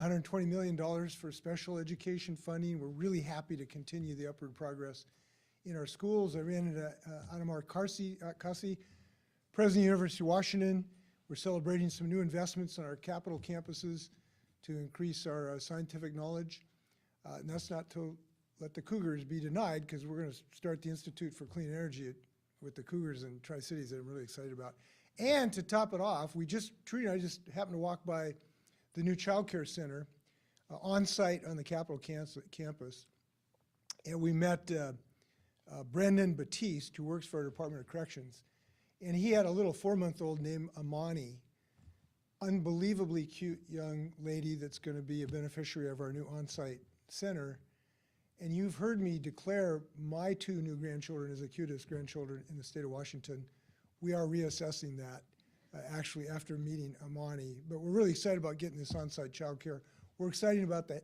$120 million for special education funding. We're really happy to continue the upward progress in our schools. I ran into Anamar Kasi, President of the University of Washington. We're celebrating some new investments on our capital campuses to increase our scientific knowledge. And that's not to let the Cougars be denied, because we're going to start the Institute for Clean Energy with the Cougars in Tri-Cities that I'm really excited about. And to top it off, Trudy and I just happened to walk by the new childcare center on site on the Capitol campus. And we met Brendan Batiste, who works for our Department of Corrections. And he had a little 4-month-old named Amani, unbelievably cute young lady that's going to be a beneficiary of our new on-site center. And you've heard me declare my 2 new grandchildren as the cutest grandchildren in the state of Washington. We are reassessing that, actually, after meeting Amani. But we're really excited about getting this on-site child care. We're excited about the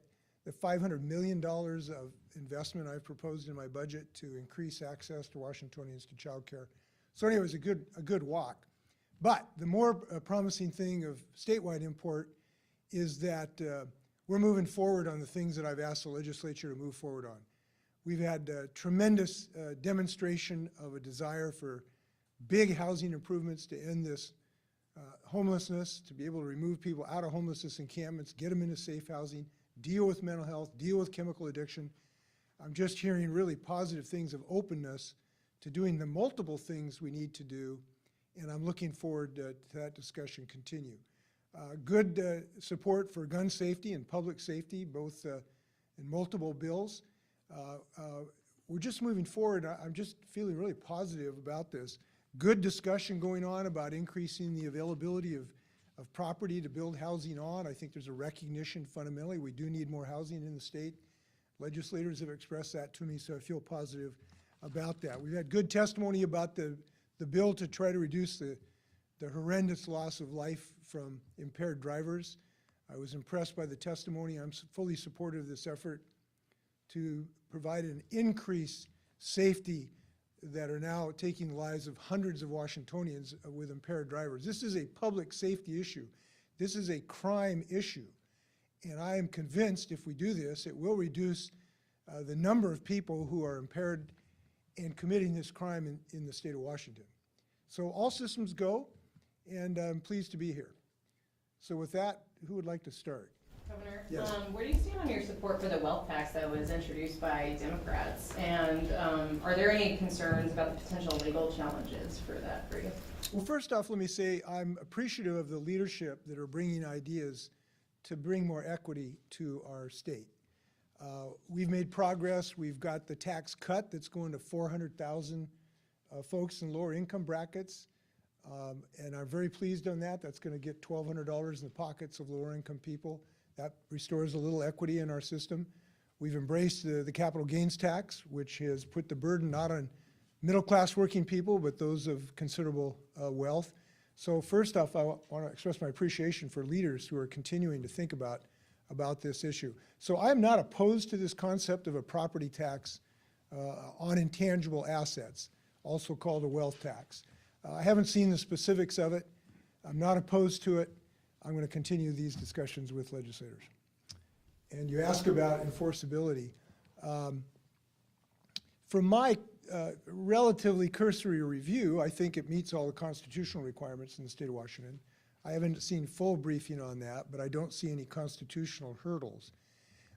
$500 million of investment I've proposed in my budget to increase access to Washingtonians to child care. So anyway, it was a good walk. But the more promising thing of statewide import is that we're moving forward on the things that I've asked the legislature to move forward on. We've had tremendous demonstration of a desire for big housing improvements to end this homelessness, to be able to remove people out of homelessness encampments, get them into safe housing, deal with mental health, deal with chemical addiction. I'm just hearing really positive things of openness to doing the multiple things we need to do, and I'm looking forward to that discussion continue. Good support for gun safety and public safety, both in multiple bills. We're just moving forward. I'm just feeling really positive about this. Good discussion going on about increasing the availability of property to build housing on. I think there's a recognition fundamentally we do need more housing in the state. Legislators have expressed that to me, so I feel positive about that. We've had good testimony about the bill to try to reduce the horrendous loss of life from impaired drivers. I was impressed by the testimony. I'm fully supportive of this effort to provide an increased safety that are now taking the lives of hundreds of Washingtonians with impaired drivers. This is a public safety issue. This is a crime issue. And I am convinced if we do this, it will reduce the number of people who are impaired and committing this crime in the state of Washington. So all systems go, and I'm pleased to be here. So with that, who would like to start? Governor, yes. Where do you stand on your support for the wealth tax that was introduced by Democrats? And are there any concerns about the potential legal challenges for that for you? Well, first off, let me say I'm appreciative of the leadership that are bringing ideas to bring more equity to our state. We've made progress. We've got the tax cut that's going to 400,000 folks in lower income brackets. And I'm very pleased on that. That's going to get $1,200 in the pockets of lower income people. That restores a little equity in our system. We've embraced the capital gains tax, which has put the burden not on middle class working people, but those of considerable wealth. So first off, I want to express my appreciation for leaders who are continuing to think about this issue. So I'm not opposed to this concept of a property tax on intangible assets, also called a wealth tax. I haven't seen the specifics of it. I'm not opposed to it. I'm going to continue these discussions with legislators. And you ask about enforceability. From my relatively cursory review, I think it meets all the constitutional requirements in the state of Washington. I haven't seen full briefing on that, but I don't see any constitutional hurdles.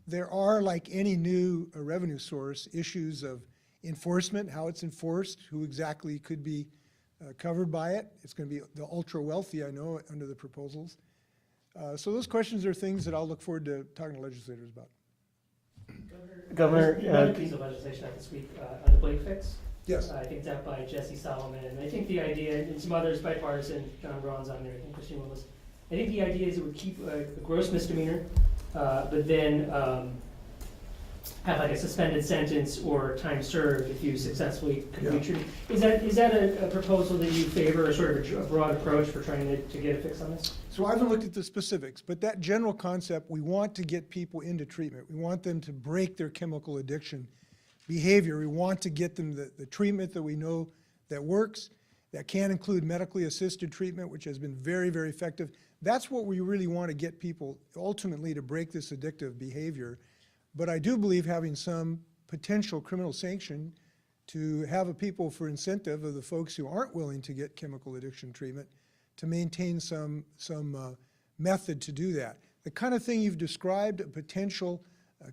There are, like any new revenue source, issues of enforcement, how it's enforced, who exactly could be covered by it. It's going to be the ultra wealthy, I know, under the proposals. So those questions are things that I'll look forward to talking to legislators about. Governor, another piece of legislation this week on the Blake fix. Yes. I think that by Jesse Solomon, and I think the idea, and some others bipartisan, John Braun's on there, I think Christine Willis. I think the idea is it would keep a gross misdemeanor, but then have like a suspended sentence or time served if you successfully complete treatment. Is that a proposal that you favor, or sort of a broad approach for trying to get a fix on this? So I haven't looked at the specifics, but that general concept, we want to get people into treatment. We want them to break their chemical addiction behavior. We want to get them the treatment that we know that works. That can include medically assisted treatment, which has been very, very effective. That's what we really want to get people ultimately to break this addictive behavior. But I do believe having some potential criminal sanction to have a people for incentive of the folks who aren't willing to get chemical addiction treatment to maintain some method to do that. The kind of thing you've described, a potential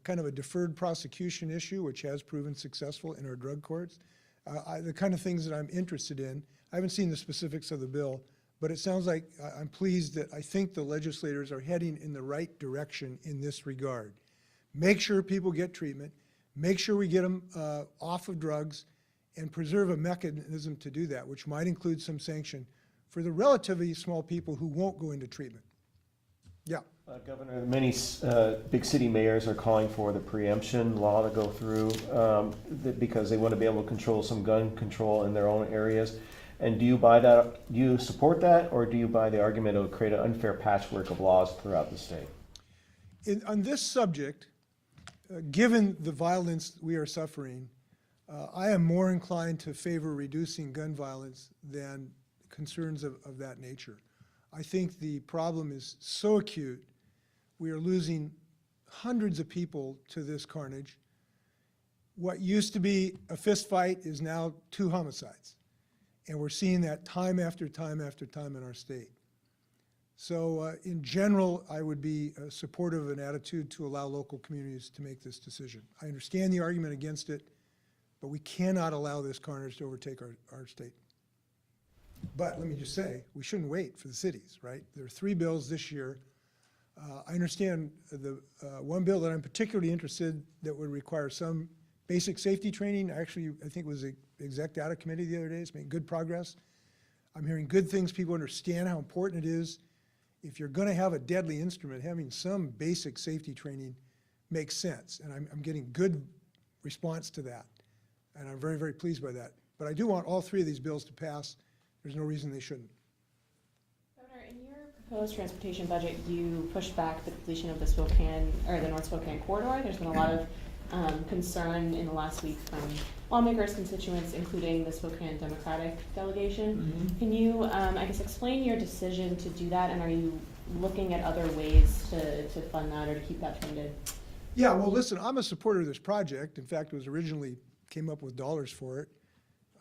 kind of a deferred prosecution issue, which has proven successful in our drug courts, the kind of things that I'm interested in. I haven't seen the specifics of the bill, but it sounds like I'm pleased that I think the legislators are heading in the right direction in this regard. Make sure people get treatment, make sure we get them off of drugs, and preserve a mechanism to do that, which might include some sanction for the relatively small people who won't go into treatment. Yeah. Governor, many big city mayors are calling for the preemption law to go through because they want to be able to control some gun control in their own areas. And do you buy that? Do you support that, or do you buy the argument it would create an unfair patchwork of laws throughout the state? On this subject, given the violence we are suffering, I am more inclined to favor reducing gun violence than concerns of that nature. I think the problem is so acute. We are losing hundreds of people to this carnage. What used to be a fist fight is now 2 homicides. And we're seeing that time after time after time in our state. So in general, I would be supportive of an attitude to allow local communities to make this decision. I understand the argument against it, but we cannot allow this carnage to overtake our state. But let me just say, we shouldn't wait for the cities, right? There are 3 bills this year. I understand the one bill that I'm particularly interested that would require some basic safety training. Actually, I think it was the exec data committee the other day. It's making good progress. I'm hearing good things. People understand how important it is. If you're going to have a deadly instrument, having some basic safety training makes sense. And I'm getting good response to that. And I'm very, very pleased by that. But I do want all 3 of these bills to pass. There's no reason they shouldn't. Governor, in your proposed transportation budget, you pushed back the completion of the Spokane, or the North Spokane corridor. There's been a lot of concern in the last week from lawmakers, constituents, including the Spokane Democratic delegation. Mm-hmm. Can you, I guess, explain your decision to do that, and are you looking at other ways to fund that or to keep that funded? Yeah, well, listen, I'm a supporter of this project. In fact, it was originally came up with dollars for it.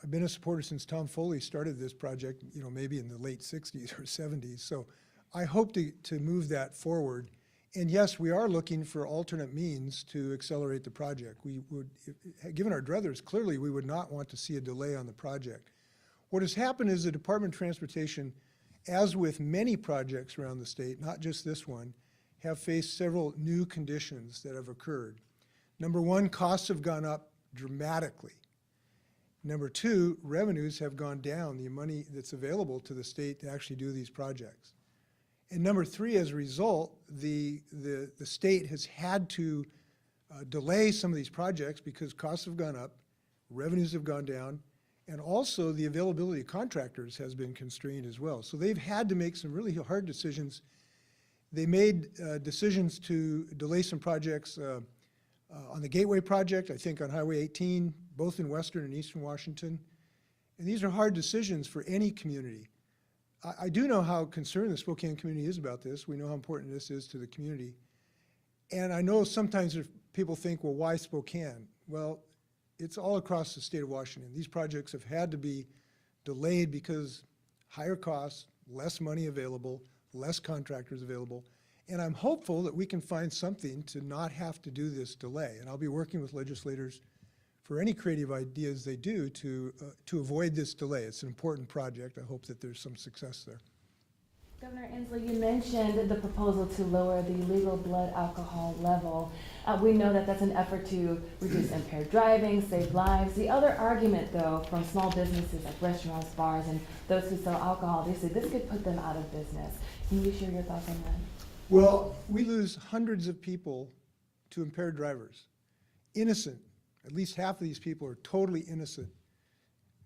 I've been a supporter since Tom Foley started this project, you know, maybe in the late 60s or 70s. So I hope to move that forward. And yes, we are looking for alternate means to accelerate the project. We would, given our druthers, clearly we would not want to see a delay on the project. What has happened is the Department of Transportation, as with many projects around the state, not just this one, have faced several new conditions that have occurred. Number 1, costs have gone up dramatically. Number 2, revenues have gone down, the money that's available to the state to actually do these projects. And number 3, as a result, the state has had to delay some of these projects because costs have gone up, revenues have gone down, and also the availability of contractors has been constrained as well. So they've had to make some really hard decisions. They made decisions to delay some projects on the Gateway project, I think on Highway 18, both in western and eastern Washington. And these are hard decisions for any community. I do know how concerned the Spokane community is about this. We know how important this is to the community. And I know sometimes people think, well, why Spokane? Well, it's all across the state of Washington. These projects have had to be delayed because higher costs, less money available, less contractors available. And I'm hopeful that we can find something to not have to do this delay. And I'll be working with legislators for any creative ideas they do to avoid this delay. It's an important project. I hope that there's some success there. Governor Inslee, you mentioned the proposal to lower the legal blood alcohol level. We know that that's an effort to reduce impaired driving, save lives. The other argument, though, from small businesses like restaurants, bars, and those who sell alcohol, they say this could put them out of business. Can you share your thoughts on that? Well, we lose hundreds of people to impaired drivers. Innocent. At least half of these people are totally innocent.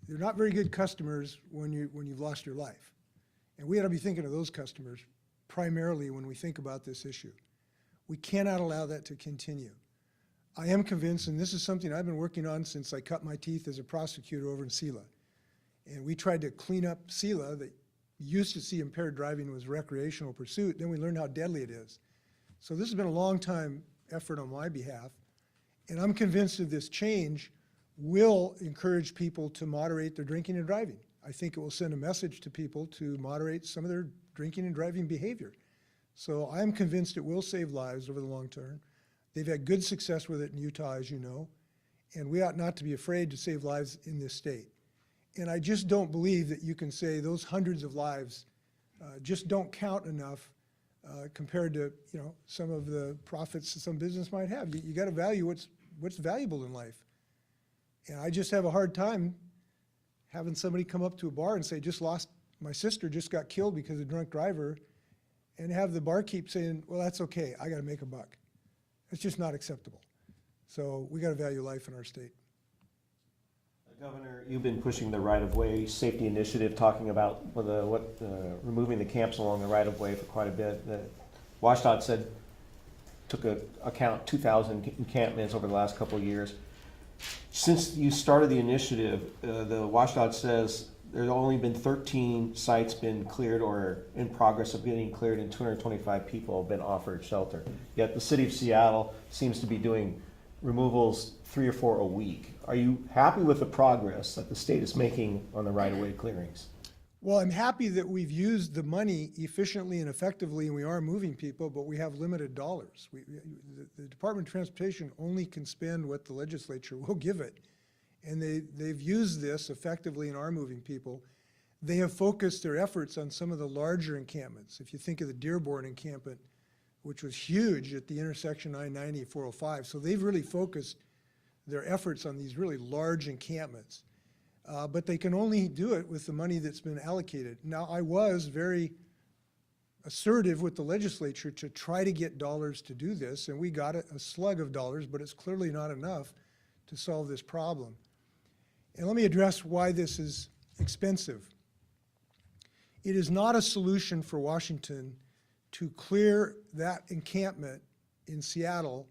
They're not very good customers when you've lost your life. And we ought to be thinking of those customers primarily when we think about this issue. We cannot allow that to continue. I am convinced, and this is something I've been working on since I cut my teeth as a prosecutor over in SELA. And we tried to clean up SELA that used to see impaired driving was recreational pursuit, then we learned how deadly it is. So this has been a long time effort on my behalf, and I'm convinced that this change will encourage people to moderate their drinking and driving. I think it will send a message to people to moderate some of their drinking and driving behavior. So I'm convinced it will save lives over the long term. They've had good success with it in Utah, as you know, and we ought not to be afraid to save lives in this state. And I just don't believe that you can say those hundreds of lives just don't count enough compared to, you know, some of the profits that some business might have. You got to value what's valuable in life. And I just have a hard time having somebody come up to a bar and say, my sister just got killed because of a drunk driver, and have the barkeep saying, well, that's okay, I got to make a buck. It's just not acceptable. So we got to value life in our state. Governor, you've been pushing the right-of-way safety initiative, talking about removing the camps along the right-of-way for quite a bit. WashDOT said took account 2,000 encampments over the last couple of years. Since you started the initiative, the WashDOT says there's only been 13 sites been cleared or in progress of getting cleared, and 225 people have been offered shelter. Yet the city of Seattle seems to be doing removals 3 or 4 a week. Are you happy with the progress that the state is making on the right-of-way clearings? Well, I'm happy that we've used the money efficiently and effectively, and we are moving people, but we have limited dollars. The Department of Transportation only can spend what the legislature will give it. And they've used this effectively and are moving people. They have focused their efforts on some of the larger encampments. If you think of the Dearborn encampment, which was huge at the intersection I-90, 405. So they've really focused their efforts on these really large encampments. But they can only do it with the money that's been allocated. Now, I was very assertive with the legislature to try to get dollars to do this, and we got a slug of dollars, but it's clearly not enough to solve this problem. And let me address why this is expensive. It is not a solution for Washington to clear that encampment in Seattle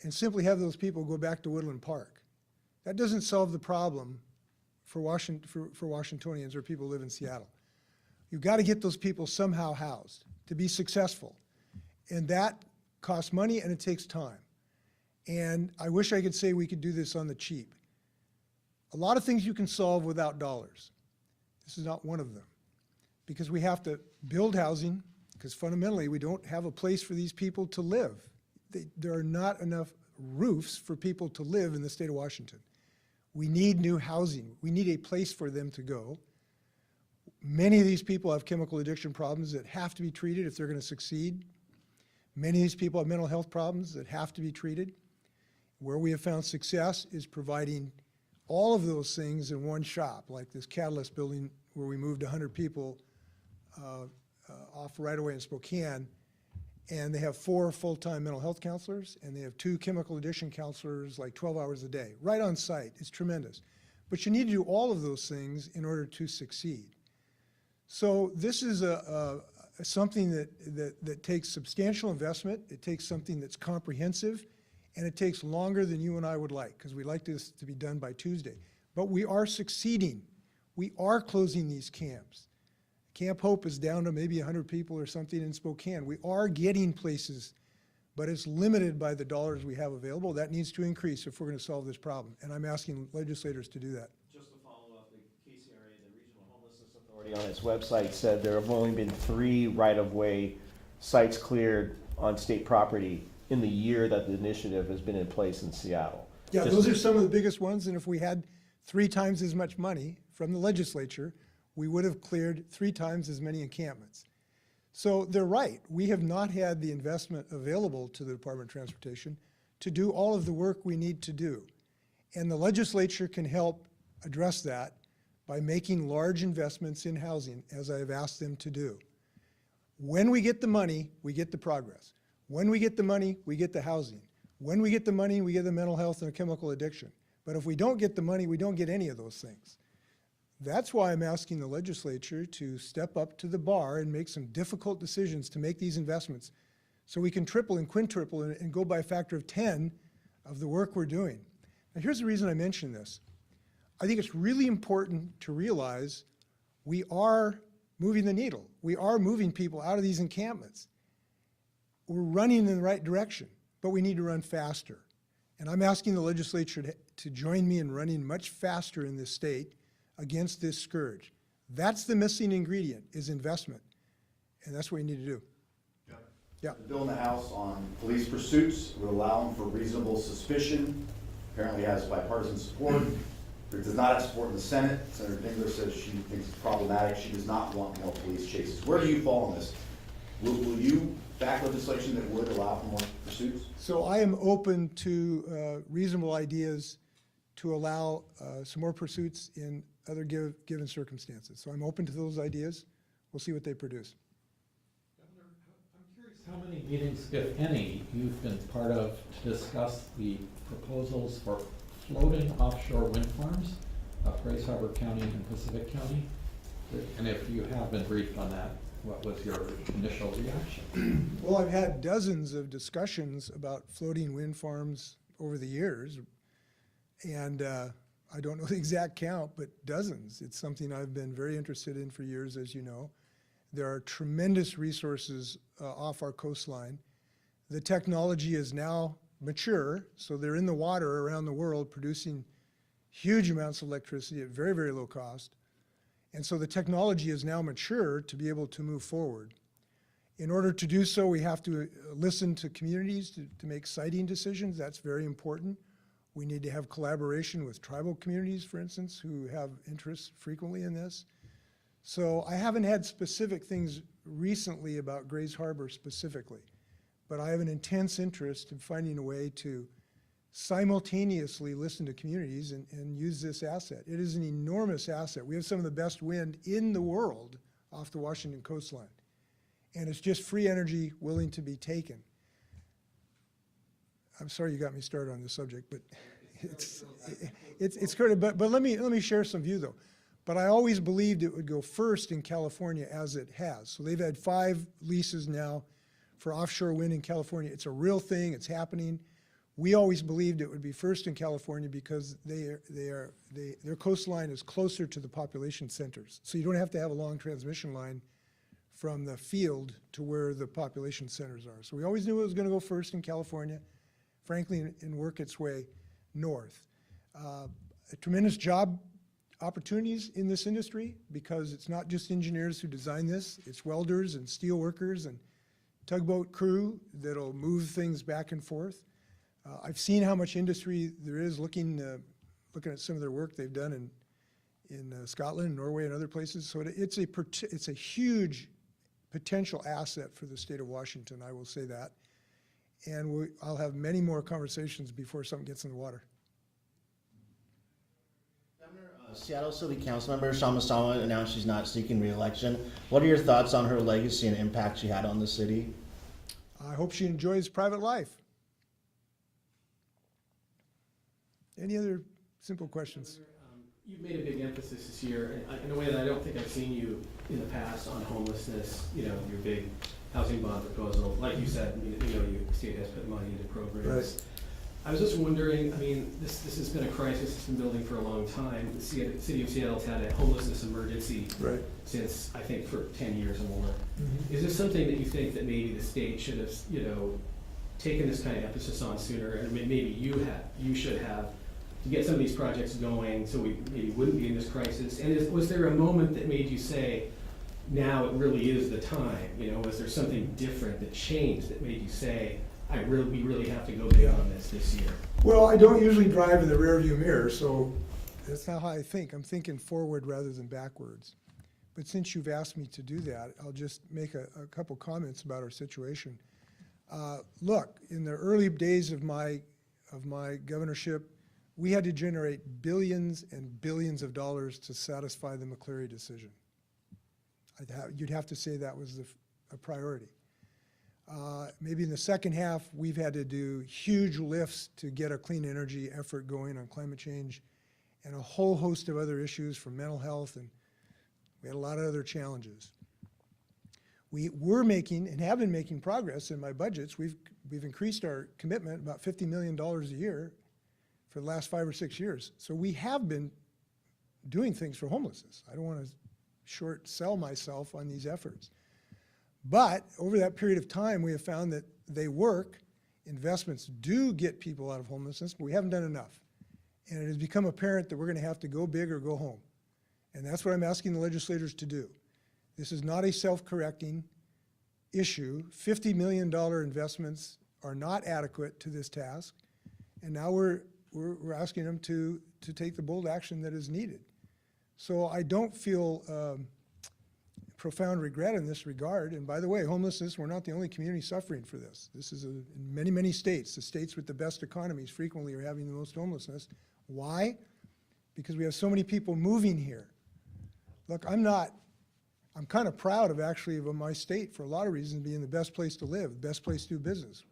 and simply have those people go back to Woodland Park. That doesn't solve the problem for Washingtonians or people who live in Seattle. You've got to get those people somehow housed to be successful. And that costs money and it takes time. And I wish I could say we could do this on the cheap. A lot of things you can solve without dollars. This is not one of them. Because we have to build housing, because fundamentally we don't have a place for these people to live. There are not enough roofs for people to live in the state of Washington. We need new housing. We need a place for them to go. Many of these people have chemical addiction problems that have to be treated if they're going to succeed. Many of these people have mental health problems that have to be treated. Where we have found success is providing all of those things in one shop, like this Catalyst building where we moved 100 people off right away in Spokane, and they have 4 full-time mental health counselors, and they have 2 chemical addiction counselors like 12 hours a day, right on site. It's tremendous. But you need to do all of those things in order to succeed. So this is something that takes substantial investment. It takes something that's comprehensive, and it takes longer than you and I would like, because we'd like this to be done by Tuesday. But we are succeeding. We are closing these camps. Camp Hope is down to maybe 100 people or something in Spokane. We are getting places, but it's limited by the dollars we have available. That needs to increase if we're going to solve this problem, and I'm asking legislators to do that. Just to follow up, the KCRA, the Regional Homelessness Authority, on its website said there have only been 3 right-of-way sites cleared on state property in the year that the initiative has been in place in Seattle. Yeah, those are some of the biggest ones, and if we had 3 times as much money from the legislature, we would have cleared 3 times as many encampments. So they're right. We have not had the investment available to the Department of Transportation to do all of the work we need to do. And the legislature can help address that by making large investments in housing, as I have asked them to do. When we get the money, we get the progress. When we get the money, we get the housing. When we get the money, we get the mental health and the chemical addiction. But if we don't get the money, we don't get any of those things. That's why I'm asking the legislature to step up to the bar and make some difficult decisions to make these investments so we can triple and quintuple and go by a factor of 10 of the work we're doing. Now, here's the reason I mention this. I think it's really important to realize we are moving the needle. We are moving people out of these encampments. We're running in the right direction, but we need to run faster. And I'm asking the legislature to join me in running much faster in this state against this scourge. That's the missing ingredient, is investment. And that's what we need to do. Yeah. The bill in the House on police pursuits would allow them for reasonable suspicion. Apparently has bipartisan support. It does not have support in the Senate. Senator Dingler says she thinks it's problematic. She does not want more police chases. Where do you fall on this? Will you back legislation that would allow for more pursuits? So I am open to reasonable ideas to allow some more pursuits in other given circumstances. So I'm open to those ideas. We'll see what they produce. Governor, I'm curious how many meetings, if any, you've been part of to discuss the proposals for floating offshore wind farms of Grace Harbor County and Pacific County? And if you have been briefed on that, what was your initial reaction? Well, I've had dozens of discussions about floating wind farms over the years, and I don't know the exact count, but dozens. It's something I've been very interested in for years, as you know. There are tremendous resources off our coastline. The technology is now mature, so they're in the water around the world producing huge amounts of electricity at very, very low cost. And so the technology is now mature to be able to move forward. In order to do so, we have to listen to communities to make siting decisions. That's very important. We need to have collaboration with tribal communities, for instance, who have interests frequently in this. So I haven't had specific things recently about Grays Harbor specifically, but I have an intense interest in finding a way to simultaneously listen to communities and use this asset. It is an enormous asset. We have some of the best wind in the world off the Washington coastline. And it's just free energy willing to be taken. I'm sorry you got me started on this subject, but it's critical. But let me share some view though. But I always believed it would go first in California, as it has. So they've had 5 leases now for offshore wind in California. It's a real thing, it's happening. We always believed it would be first in California because their coastline is closer to the population centers. So you don't have to have a long transmission line from the field to where the population centers are. So we always knew it was going to go first in California, frankly, and work its way north. Tremendous job opportunities in this industry because it's not just engineers who design this, it's welders and steel workers and tugboat crew that'll move things back and forth. I've seen how much industry there is looking at some of their work they've done in Scotland, Norway, and other places. So it's a huge potential asset for the state of Washington, I will say that. And I'll have many more conversations before something gets in the water. Governor, Seattle City Councilmember Shamasama announced she's not seeking re-election. What are your thoughts on her legacy and impact she had on the city? I hope she enjoys private life. Any other simple questions? You've made a big emphasis this year, in a way that I don't think I've seen you in the past, on homelessness, your big housing bond proposal. Like you said, your state has put money into programs. Right. I was just wondering, this has been a crisis that's been building for a long time. The city of Seattle's had a homelessness emergency since, I think, for 10 years or more. Mm-hmm. Is this something that you think that maybe the state should have, taken this kind of emphasis on sooner, and maybe you should have, to get some of these projects going so we maybe wouldn't be in this crisis? And was there a moment that made you say, now it really is the time? Was there something different that changed that made you say, we really have to go big on this year? Well, I don't usually drive in the rearview mirror, so that's not how I think. I'm thinking forward rather than backwards. But since you've asked me to do that, I'll just make a couple comments about our situation. Look, in the early days of my governorship, we had to generate billions and billions of dollars to satisfy the McCleary decision. You'd have to say that was a priority. Maybe in the second half, we've had to do huge lifts to get a clean energy effort going on climate change and a whole host of other issues from mental health, and we had a lot of other challenges. We were making and have been making progress in my budgets. We've increased our commitment about $50 million a year for the last 5 or 6 years. So we have been doing things for homelessness. I don't want to short sell myself on these efforts. But over that period of time, we have found that they work. Investments do get people out of homelessness, but we haven't done enough. And it has become apparent that we're going to have to go big or go home. And that's what I'm asking the legislators to do. This is not a self-correcting issue. $50 million investments are not adequate to this task. And now we're asking them to take the bold action that is needed. So I don't feel profound regret in this regard. And by the way, homelessness, we're not the only community suffering for this. This is in many, many states. The states with the best economies frequently are having the most homelessness. Why? Because we have so many people moving here. Look, I'm kind of proud of my state for a lot of reasons being the best place to live, the best place to do business,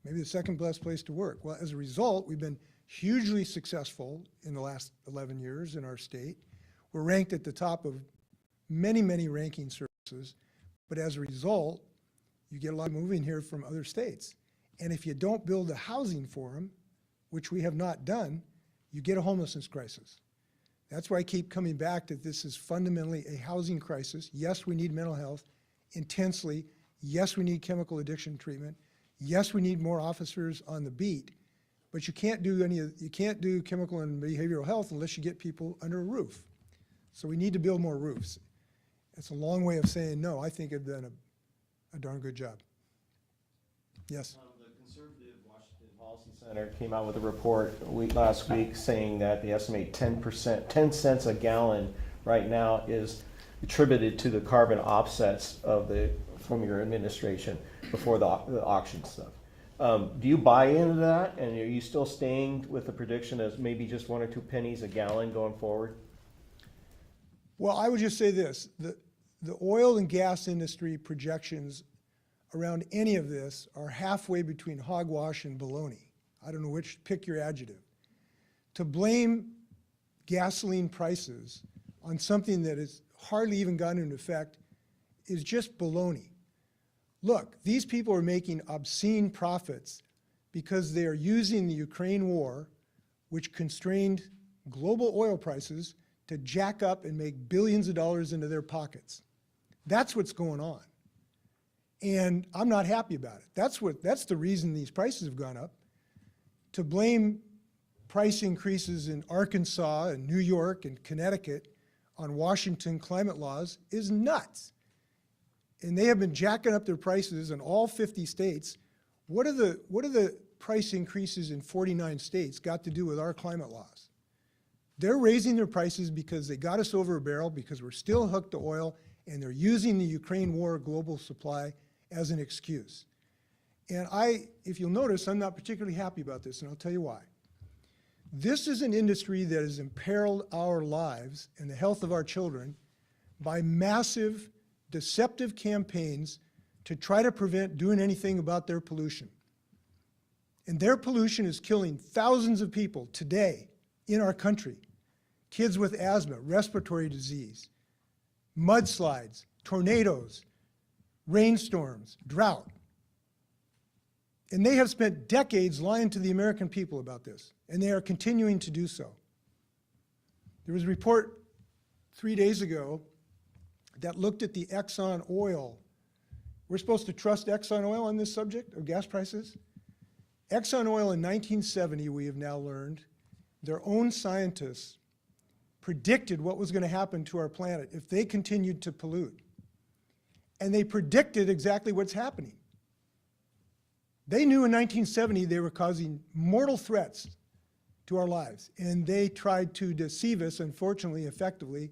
maybe the second best place to work. Well, as a result, we've been hugely successful in the last 11 years in our state. We're ranked at the top of many, many ranking services, but as a result, you get a lot of moving here from other states. And if you don't build a housing for them, which we have not done, you get a homelessness crisis. That's why I keep coming back that this is fundamentally a housing crisis. Yes, we need mental health intensely. Yes, we need chemical addiction treatment. Yes, we need more officers on the beat, but you can't do chemical and behavioral health unless you get people under a roof. So we need to build more roofs. It's a long way of saying no. I think I've done a darn good job. Yes? The Conservative Washington Policy Center came out with a report last week saying that they estimate 10 cents a gallon right now is attributed to the carbon offsets from your administration before the auction stuff. Do you buy into that? And are you still staying with the prediction as maybe just 1 or 2 pennies a gallon going forward? Well, I would just say this. The oil and gas industry projections around any of this are halfway between hogwash and baloney. I don't know which, pick your adjective. To blame gasoline prices on something that has hardly even gotten into effect is just baloney. Look, these people are making obscene profits because they are using the Ukraine war, which constrained global oil prices, to jack up and make billions of dollars into their pockets. That's what's going on. And I'm not happy about it. That's the reason these prices have gone up. To blame price increases in Arkansas and New York and Connecticut on Washington climate laws is nuts. And they have been jacking up their prices in all 50 states. What are the price increases in 49 states got to do with our climate laws? They're raising their prices because they got us over a barrel, because we're still hooked to oil, and they're using the Ukraine war global supply as an excuse. And if you'll notice, I'm not particularly happy about this, and I'll tell you why. This is an industry that has imperiled our lives and the health of our children by massive, deceptive campaigns to try to prevent doing anything about their pollution. And their pollution is killing thousands of people today in our country. Kids with asthma, respiratory disease, mudslides, tornadoes, rainstorms, drought. And they have spent decades lying to the American people about this, and they are continuing to do so. There was a report 3 days ago that looked at the Exxon oil. We're supposed to trust Exxon oil on this subject of gas prices? Exxon oil in 1970, we have now learned, their own scientists predicted what was going to happen to our planet if they continued to pollute. And they predicted exactly what's happening. They knew in 1970 they were causing mortal threats to our lives, and they tried to deceive us, unfortunately, effectively,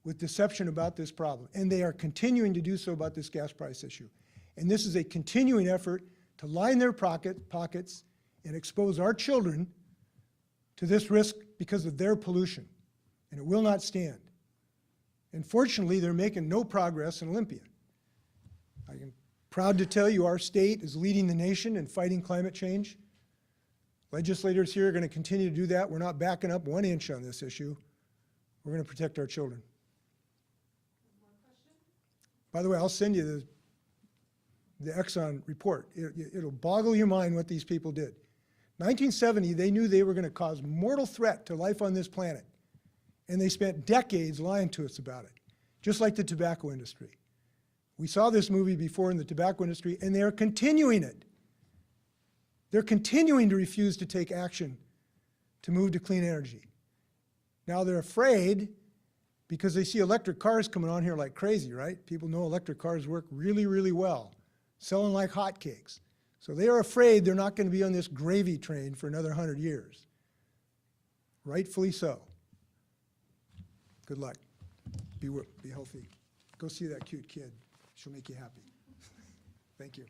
with deception about this problem. And they are continuing to do so about this gas price issue. And this is a continuing effort to line their pockets and expose our children to this risk because of their pollution. And it will not stand. And fortunately, they're making no progress in Olympia. I am proud to tell you our state is leading the nation in fighting climate change. Legislators here are going to continue to do that. We're not backing up 1 inch on this issue. We're going to protect our children. By the way, I'll send you the Exxon report. It'll boggle your mind what these people did. 1970, they knew they were going to cause mortal threat to life on this planet, and they spent decades lying to us about it. just like the tobacco industry. We saw this movie before in the tobacco industry, and they're continuing it. They're continuing to refuse to take action to move to clean energy. Now they're afraid because they see electric cars coming on here like crazy, right? People know electric cars work really, really well, selling like hotcakes. So they are afraid they're not going to be on this gravy train for another 100 years. Rightfully so. Good luck. Be healthy. Go see that cute kid. She'll make you happy. Thank you.